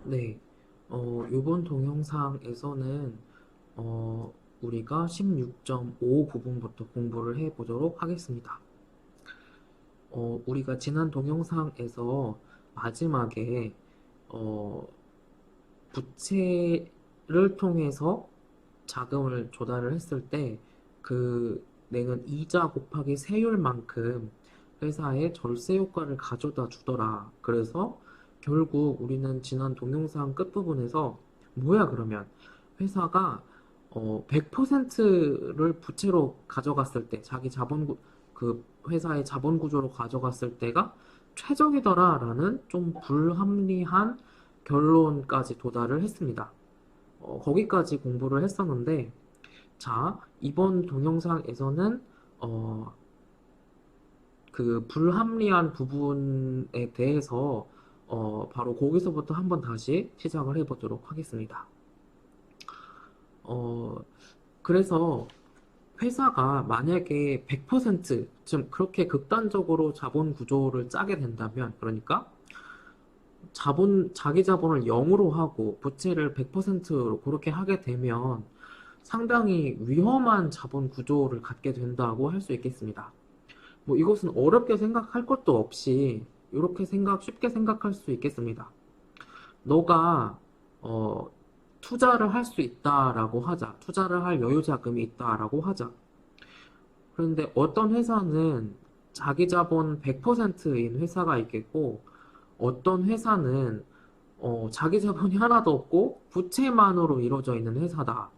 네, 이번 동영상에서는 우리가 16.5 부분부터 공부를 해보도록 하겠습니다. 우리가 지난 동영상에서 마지막에 어, 부채를 통해서 자금을 조달을 했을 때 그 내는 이자 곱하기 세율만큼 회사에 절세 효과를 가져다 주더라. 그래서 결국 우리는 지난 동영상 끝부분에서 뭐야 그러면 회사가 100%를 부채로 가져갔을 때 자기 그 회사의 자본 구조로 가져갔을 때가 최적이더라라는 좀 불합리한 결론까지 도달을 했습니다. 거기까지 공부를 했었는데, 자, 이번 동영상에서는, 그 불합리한 부분에 대해서, 바로 거기서부터 한번 다시 시작을 해보도록 하겠습니다. 어, 그래서 회사가 만약에 100%, 좀 그렇게 극단적으로 자본 구조를 짜게 된다면, 그러니까 자기 자본을 0으로 하고 부채를 100%로 그렇게 하게 되면 상당히 위험한 자본 구조를 갖게 된다고 할 수 있겠습니다. 뭐 이것은 어렵게 생각할 것도 없이 이렇게 쉽게 생각할 수 있겠습니다. 너가 어, 투자를 할 수 있다라고 하자. 투자를 할 여유 자금이 있다라고 하자. 그런데 어떤 회사는 자기 자본 100%인 회사가 있겠고 어떤 회사는 자기 자본이 하나도 없고 부채만으로 이루어져 있는 회사다.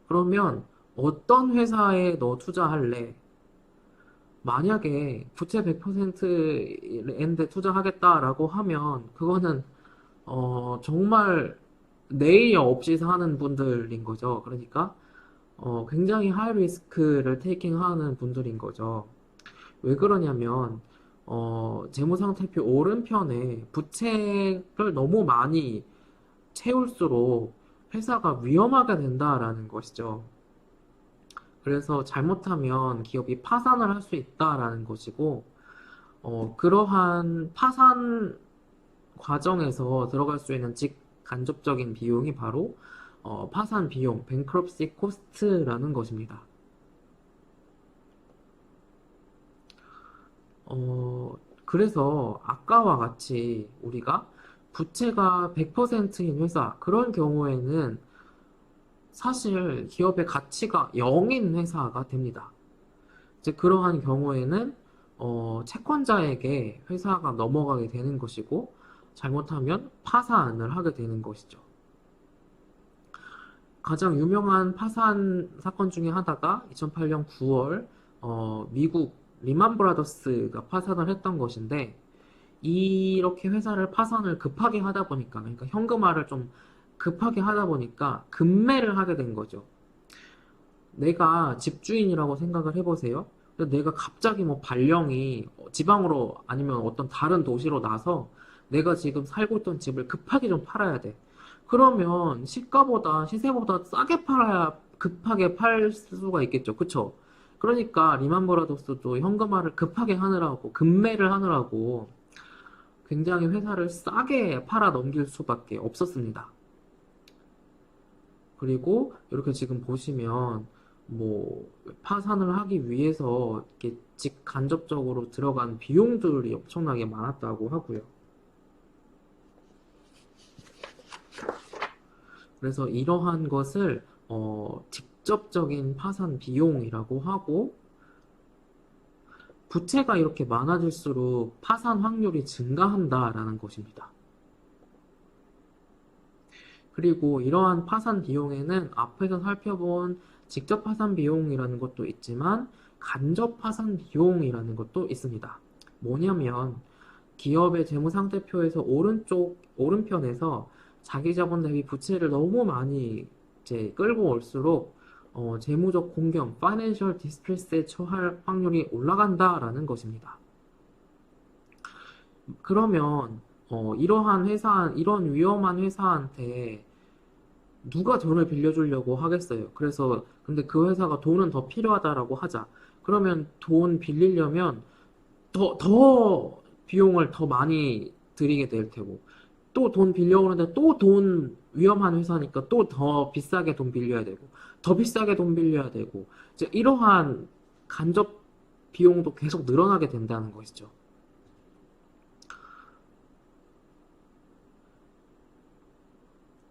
그러면 어떤 회사에 너 투자할래? 만약에 부채 100%인데 투자하겠다라고 하면 그거는 정말 내일 없이 사는 분들인 거죠. 그러니까 굉장히 하이 리스크를 테이킹하는 분들인 거죠. 왜 그러냐면 재무상태표 오른편에 부채를 너무 많이 채울수록 회사가 위험하게 된다라는 것이죠. 그래서 잘못하면 기업이 파산을 할 수 있다라는 것이고, 그러한 파산 과정에서 들어갈 수 있는 직간접적인 비용이 바로 파산 비용, bankruptcy cost라는 것입니다. 그래서 아까와 같이 우리가 부채가 100%인 회사, 그런 경우에는 사실 기업의 가치가 0인 회사가 됩니다. 이제 그러한 경우에는 채권자에게 회사가 넘어가게 되는 것이고 잘못하면 파산을 하게 되는 것이죠. 가장 유명한 파산 사건 중에 하나가 2008년 9월 미국 리만 브라더스가 파산을 했던 것인데 이렇게 회사를 파산을 급하게 하다 보니까 그러니까 현금화를 좀 급하게 하다 보니까 급매를 하게 된 거죠. 내가 집주인이라고 생각을 해보세요. 근데 내가 갑자기 뭐 발령이 지방으로 아니면 어떤 다른 도시로 나서 내가 지금 살고 있던 집을 급하게 좀 팔아야 돼. 그러면 시세보다 싸게 팔아야 급하게 팔 수가 있겠죠. 그쵸? 그러니까 리만 브라더스도 현금화를 급하게 하느라고, 급매를 하느라고 굉장히 회사를 싸게 팔아 넘길 수밖에 없었습니다. 그리고 이렇게 지금 보시면 뭐 파산을 하기 위해서 이렇게 직간접적으로 들어간 비용들이 엄청나게 많았다고 하고요. 그래서 이러한 것을 직접적인 파산 비용이라고 하고 부채가 이렇게 많아질수록 파산 확률이 증가한다라는 것입니다. 그리고 이러한 파산 비용에는 앞에서 살펴본 직접 파산 비용이라는 것도 있지만 간접 파산 비용이라는 것도 있습니다. 뭐냐면 기업의 재무상태표에서 오른편에서 자기 자본 대비 부채를 너무 많이 이제 끌고 올수록 재무적 공경, financial distress에 처할 확률이 올라간다라는 것입니다. 그러면 이런 위험한 회사한테 누가 돈을 빌려주려고 하겠어요. 그래서 근데 그 회사가 돈은 더 필요하다라고 하자. 그러면 돈 빌리려면 더 비용을 더 많이 들이게 될 테고 또 돈 빌려오는데 또 돈 위험한 회사니까 또 더 비싸게 돈 빌려야 되고 더 비싸게 돈 빌려야 되고 이제 이러한 간접 비용도 계속 늘어나게 된다는 것이죠.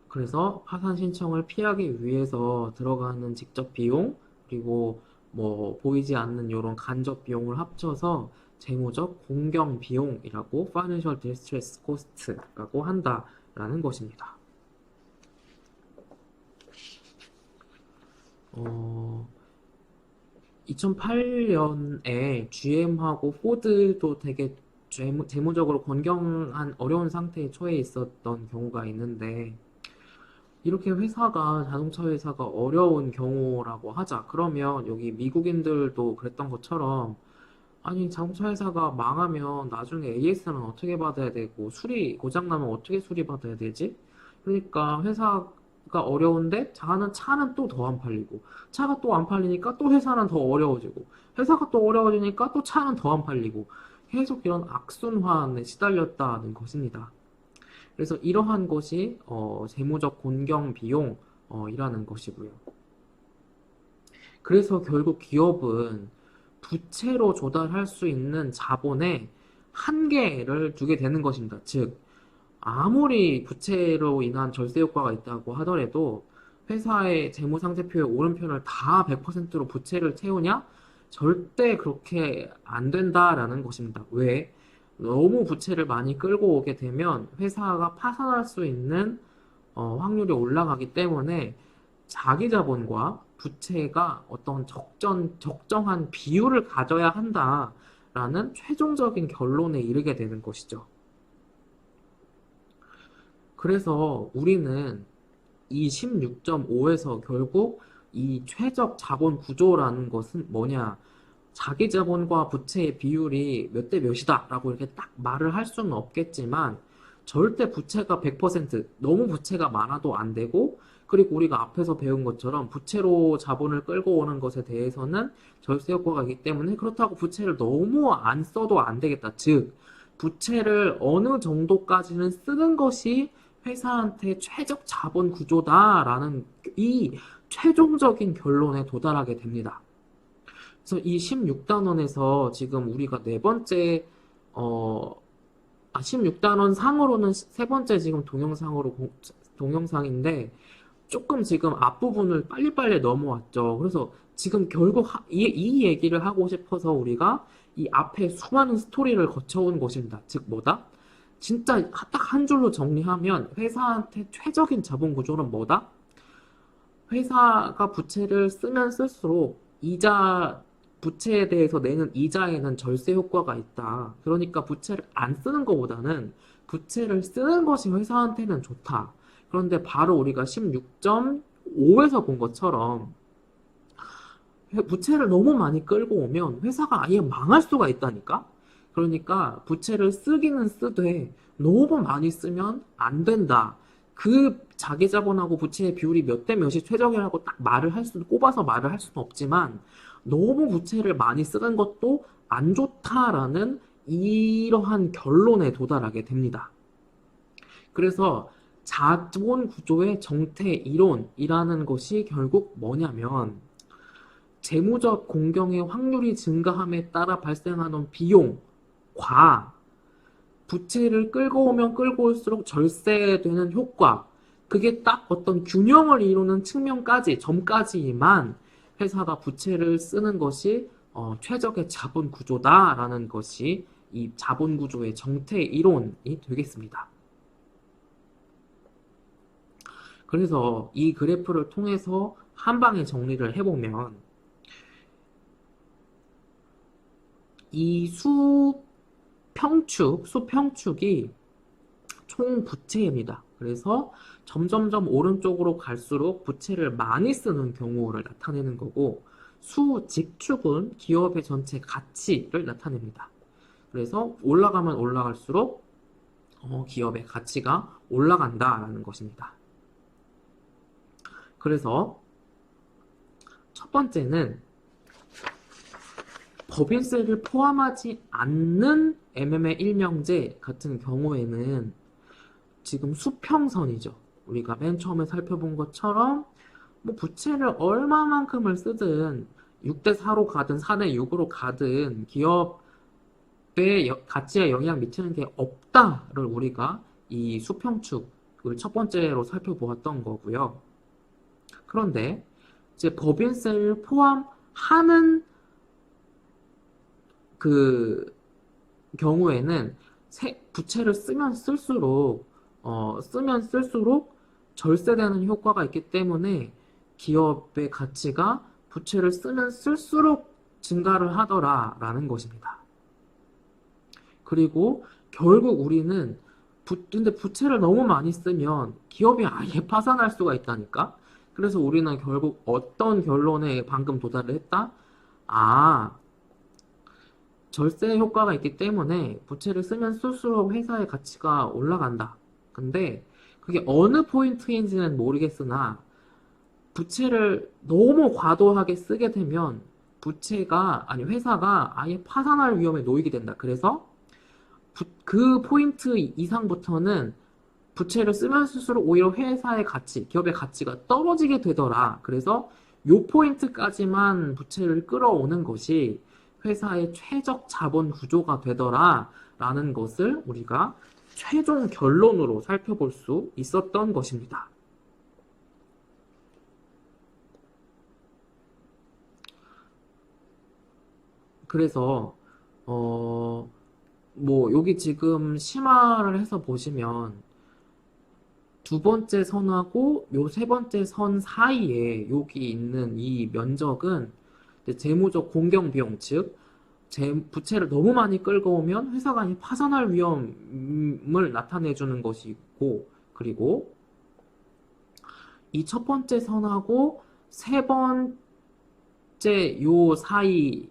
그래서 파산 신청을 피하기 위해서 들어가는 직접 비용, 그리고 뭐 보이지 않는 이런 간접 비용을 합쳐서 재무적 공경 비용이라고 Financial Distress Cost라고 한다라는 것입니다. 2008년에 GM하고 포드도 되게 재무적으로 건경한 어려운 상태에 처해 있었던 경우가 있는데 이렇게 자동차 회사가 어려운 경우라고 하자. 그러면 여기 미국인들도 그랬던 것처럼, 아니, 자동차 회사가 망하면 나중에 AS는 어떻게 받아야 되고, 고장나면 어떻게 수리받아야 되지? 그러니까 회사가 어려운데, 차는 또 더 안 팔리고, 차가 또 안 팔리니까 또 회사는 더 어려워지고, 회사가 또 어려워지니까 또 차는 더 안 팔리고, 계속 이런 악순환에 시달렸다는 것입니다. 그래서 이러한 것이 재무적 공경 비용이라는 것이고요. 그래서 결국 기업은 부채로 조달할 수 있는 자본의 한계를 두게 되는 것입니다. 즉, 아무리 부채로 인한 절세 효과가 있다고 하더라도 회사의 재무상태표의 오른편을 다 100%로 부채를 채우냐? 절대 그렇게 안 된다라는 것입니다. 왜? 너무 부채를 많이 끌고 오게 되면 회사가 파산할 수 있는 확률이 올라가기 때문에 자기 자본과 부채가 어떤 적정한 비율을 가져야 한다라는 최종적인 결론에 이르게 되는 것이죠. 그래서 우리는 이 16.5에서 결국 이 최적 자본 구조라는 것은 뭐냐? 자기 자본과 부채의 비율이 몇 대 몇이다 라고 이렇게 딱 말을 할 수는 없겠지만 절대 부채가 100% 너무 부채가 많아도 안 되고 그리고 우리가 앞에서 배운 것처럼 부채로 자본을 끌고 오는 것에 대해서는 절세 효과가 있기 때문에 그렇다고 부채를 너무 안 써도 안 되겠다. 즉 부채를 어느 정도까지는 쓰는 것이 회사한테 최적 자본 구조다라는 이 최종적인 결론에 도달하게 됩니다. 그래서 이 16단원에서 지금 우리가 네 번째, 16단원 상으로는 세 번째 지금 동영상인데, 조금 지금 앞부분을 빨리빨리 넘어왔죠. 그래서 지금 결국 이 얘기를 하고 싶어서 우리가 이 앞에 수많은 스토리를 거쳐온 것입니다. 즉, 뭐다? 진짜 딱 한 줄로 정리하면 회사한테 최적인 자본 구조는 뭐다? 회사가 부채를 쓰면 쓸수록 부채에 대해서 내는 이자에는 절세 효과가 있다. 그러니까 부채를 안 쓰는 것보다는 부채를 쓰는 것이 회사한테는 좋다. 그런데 바로 우리가 16.5에서 본 것처럼 부채를 너무 많이 끌고 오면 회사가 아예 망할 수가 있다니까? 그러니까 부채를 쓰기는 쓰되 너무 많이 쓰면 안 된다. 그 자기 자본하고 부채의 비율이 몇 대 몇이 최적이라고 딱 꼽아서 말을 할 수는 없지만 너무 부채를 많이 쓰는 것도 안 좋다라는 이러한 결론에 도달하게 됩니다. 그래서 자본 구조의 정태 이론이라는 것이 결국 뭐냐면 재무적 공경의 확률이 증가함에 따라 발생하는 비용과 부채를 끌고 오면 끌고 올수록 절세되는 효과, 그게 딱 어떤 균형을 이루는 점까지만 회사가 부채를 쓰는 것이 최적의 자본 구조다라는 것이 이 자본 구조의 정태 이론이 되겠습니다. 그래서 이 그래프를 통해서 한 방에 정리를 해보면 이 수평축이 총 부채입니다. 그래서 점점점 오른쪽으로 갈수록 부채를 많이 쓰는 경우를 나타내는 거고 수직축은 기업의 전체 가치를 나타냅니다. 그래서 올라가면 올라갈수록 기업의 가치가 올라간다라는 것입니다. 그래서 첫 번째는 법인세를 포함하지 않는 MMA 일명제 같은 경우에는 지금 수평선이죠. 우리가 맨 처음에 살펴본 것처럼 뭐 부채를 얼마만큼을 쓰든 6대4로 가든 4대6으로 가든 기업의 가치에 영향 미치는 게 없다를 우리가 이 수평축을 첫 번째로 살펴보았던 거고요. 그런데 이제 법인세를 포함하는 그 경우에는 부채를 쓰면 쓸수록 절세되는 효과가 있기 때문에 기업의 가치가 부채를 쓰면 쓸수록 증가를 하더라라는 것입니다. 그리고 결국 우리는 근데 부채를 너무 많이 쓰면 기업이 아예 파산할 수가 있다니까? 그래서 우리는 결국 어떤 결론에 방금 도달을 했다? 절세 효과가 있기 때문에 부채를 쓰면 쓸수록 회사의 가치가 올라간다. 근데 그게 어느 포인트인지는 모르겠으나 부채를 너무 과도하게 쓰게 되면 회사가 아예 파산할 위험에 놓이게 된다. 그래서 그 포인트 이상부터는 부채를 쓰면 쓸수록 오히려 회사의 가치, 기업의 가치가 떨어지게 되더라. 그래서 요 포인트까지만 부채를 끌어오는 것이 회사의 최적 자본 구조가 되더라. 라는 것을 우리가 최종 결론으로 살펴볼 수 있었던 것입니다. 그래서 뭐 여기 지금 심화를 해서 보시면 두 번째 선하고 요 세 번째 선 사이에 여기 있는 이 면적은 재무적 공경 비용, 즉 부채를 너무 많이 끌고 오면 회사가 파산할 위험을 나타내 주는 것이고, 그리고 이 첫 번째 선하고 세 번째 요 사이의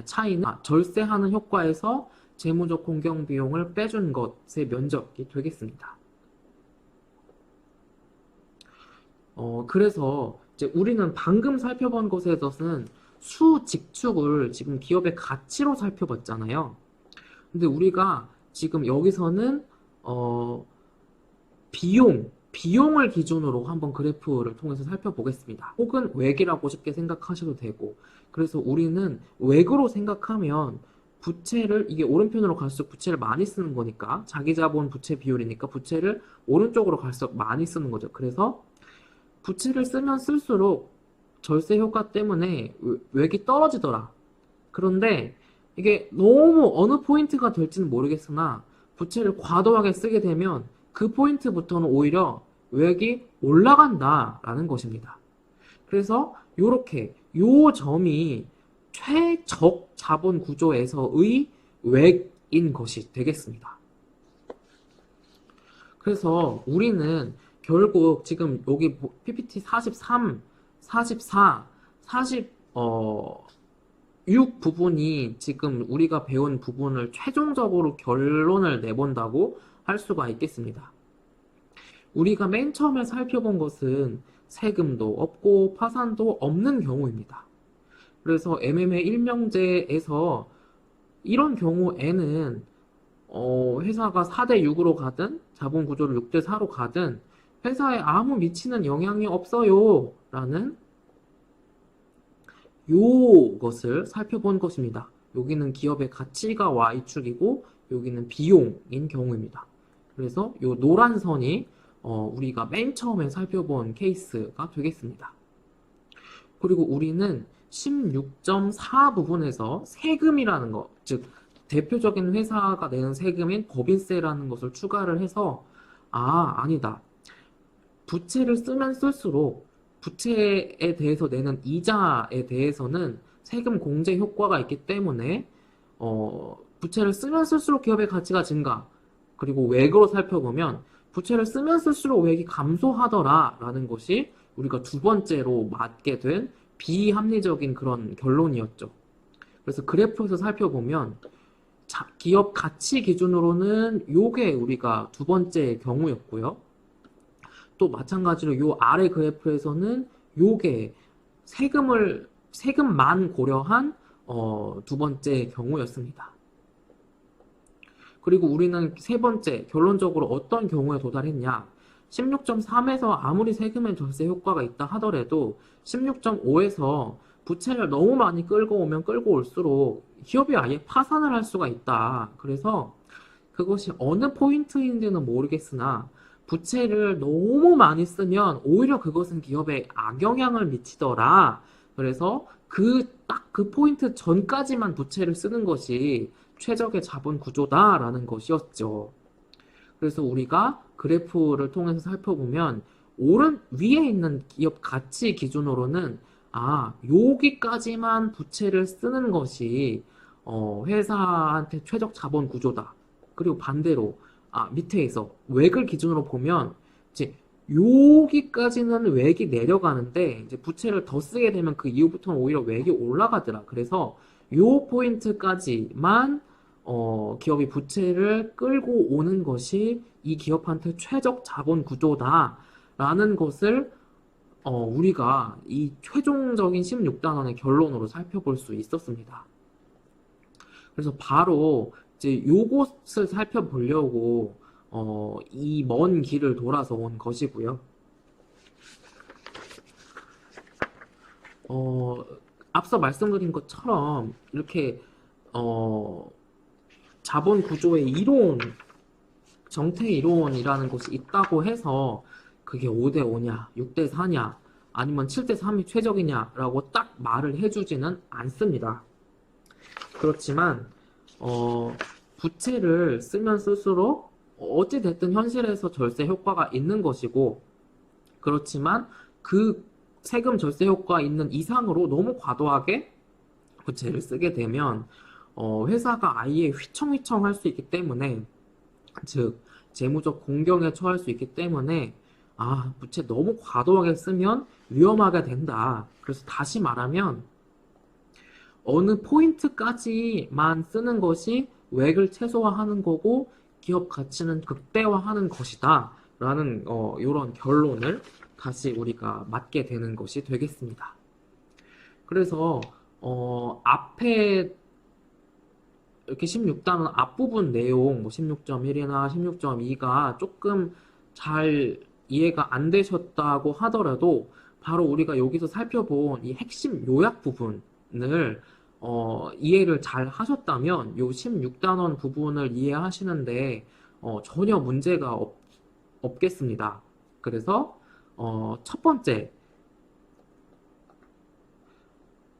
차이는 절세하는 효과에서 재무적 공경 비용을 빼준 것의 면적이 되겠습니다. 그래서 이제 우리는 방금 살펴본 것에서는 수직축을 지금 기업의 가치로 살펴봤잖아요. 근데 우리가 지금 여기서는 비용을 기준으로 한번 그래프를 통해서 살펴보겠습니다. 혹은 외기라고 쉽게 생각하셔도 되고, 그래서 우리는 외그로 생각하면 이게 오른편으로 갈수록 부채를 많이 쓰는 거니까, 자기 자본 부채 비율이니까 부채를 오른쪽으로 갈수록 많이 쓰는 거죠. 그래서 부채를 쓰면 쓸수록 절세 효과 때문에 외기 떨어지더라. 그런데 이게 너무 어느 포인트가 될지는 모르겠으나 부채를 과도하게 쓰게 되면 그 포인트부터는 오히려 외액이 올라간다라는 것입니다. 그래서 요 점이 최적 자본 구조에서의 외액인 것이 되겠습니다. 그래서 우리는 결국 지금 여기 PPT 43, 44, 46 부분이 지금 우리가 배운 부분을 최종적으로 결론을 내본다고 할 수가 있겠습니다. 우리가 맨 처음에 살펴본 것은 세금도 없고 파산도 없는 경우입니다. 그래서 MMA 1명제에서 이런 경우에는 회사가 4대6으로 가든 자본 구조를 6대4로 가든 회사에 아무 미치는 영향이 없어요 라는 요것을 살펴본 것입니다. 여기는 기업의 가치가 Y축이고 여기는 비용인 경우입니다. 그래서 요 노란 선이 우리가 맨 처음에 살펴본 케이스가 되겠습니다. 그리고 우리는 16.4 부분에서 세금이라는 것, 즉 대표적인 회사가 내는 세금인 법인세라는 것을 추가를 해서 아니다. 부채를 쓰면 쓸수록 부채에 대해서 내는 이자에 대해서는 세금 공제 효과가 있기 때문에 부채를 쓰면 쓸수록 기업의 가치가 증가, 그리고 외액으로 살펴보면 부채를 쓰면 쓸수록 외액이 감소하더라 라는 것이 우리가 두 번째로 맞게 된 비합리적인 그런 결론이었죠. 그래서 그래프에서 살펴보면 기업 가치 기준으로는 요게 우리가 두 번째 경우였고요. 또 마찬가지로 요 아래 그래프에서는 요게 세금만 고려한 두 번째 경우였습니다. 그리고 우리는 세 번째, 결론적으로 어떤 경우에 도달했냐? 16.3에서 아무리 세금의 절세 효과가 있다 하더라도 16.5에서 부채를 너무 많이 끌고 오면 끌고 올수록 기업이 아예 파산을 할 수가 있다. 그래서 그것이 어느 포인트인지는 모르겠으나 부채를 너무 많이 쓰면 오히려 그것은 기업에 악영향을 미치더라. 그래서 딱 그 포인트 전까지만 부채를 쓰는 것이 최적의 자본 구조다라는 것이었죠. 그래서 우리가 그래프를 통해서 살펴보면 오른 위에 있는 기업 가치 기준으로는 여기까지만 부채를 쓰는 것이 회사한테 최적 자본 구조다. 그리고 반대로 밑에서 외을 기준으로 보면 이제 여기까지는 외이 내려가는데 이제 부채를 더 쓰게 되면 그 이후부터는 오히려 외이 올라가더라. 그래서 요 포인트까지만 기업이 부채를 끌고 오는 것이 이 기업한테 최적 자본 구조다라는 것을 우리가 이 최종적인 16단원의 결론으로 살펴볼 수 있었습니다. 그래서 바로 이제 요것을 살펴보려고 이 먼 길을 돌아서 온 것이고요. 앞서 말씀드린 것처럼 이렇게 자본 구조의 이론, 정태 이론이라는 것이 있다고 해서 그게 5대 5냐, 6대 4냐, 아니면 7대 3이 최적이냐라고 딱 말을 해주지는 않습니다. 그렇지만 부채를 쓰면 쓸수록 어찌됐든 현실에서 절세 효과가 있는 것이고, 그렇지만 그 세금 절세 효과 있는 이상으로 너무 과도하게 부채를 쓰게 되면 회사가 아예 휘청휘청 할 수 있기 때문에, 즉 재무적 공경에 처할 수 있기 때문에 부채 너무 과도하게 쓰면 위험하게 된다. 그래서 다시 말하면 어느 포인트까지만 쓰는 것이 외을 최소화하는 거고 기업 가치는 극대화하는 것이다 라는 이런 결론을 다시 우리가 맞게 되는 것이 되겠습니다. 그래서 앞에 이렇게 16단원 앞부분 내용, 뭐 16.1이나 16.2가 조금 잘 이해가 안 되셨다고 하더라도 바로 우리가 여기서 살펴본 이 핵심 요약 부분을 이해를 잘 하셨다면 요 16단원 부분을 이해하시는데 전혀 문제가 없겠습니다. 그래서 첫 번째,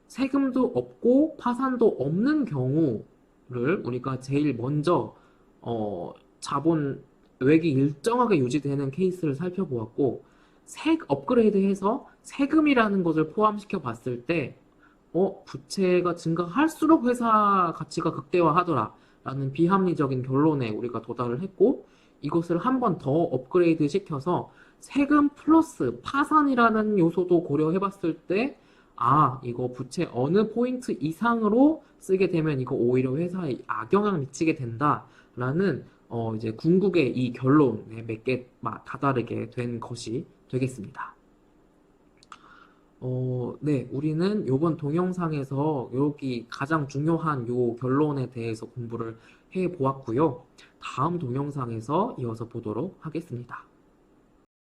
세금도 없고 파산도 없는 경우를 우리가 제일 먼저 자본 외액이 일정하게 유지되는 케이스를 살펴보았고, 업그레이드해서 세금이라는 것을 포함시켜 봤을 때 부채가 증가할수록 회사 가치가 극대화하더라 라는 비합리적인 결론에 우리가 도달을 했고, 이것을 한 번 더 업그레이드 시켜서 세금 플러스 파산이라는 요소도 고려해 봤을 때 이거 부채 어느 포인트 이상으로 쓰게 되면 이거 오히려 회사에 악영향 미치게 된다라는 이제 궁극의 이 결론에 몇 개 다다르게 된 것이 되겠습니다. 네, 우리는 이번 동영상에서 여기 가장 중요한 요 결론에 대해서 공부를 해 보았고요. 다음 동영상에서 이어서 보도록 하겠습니다.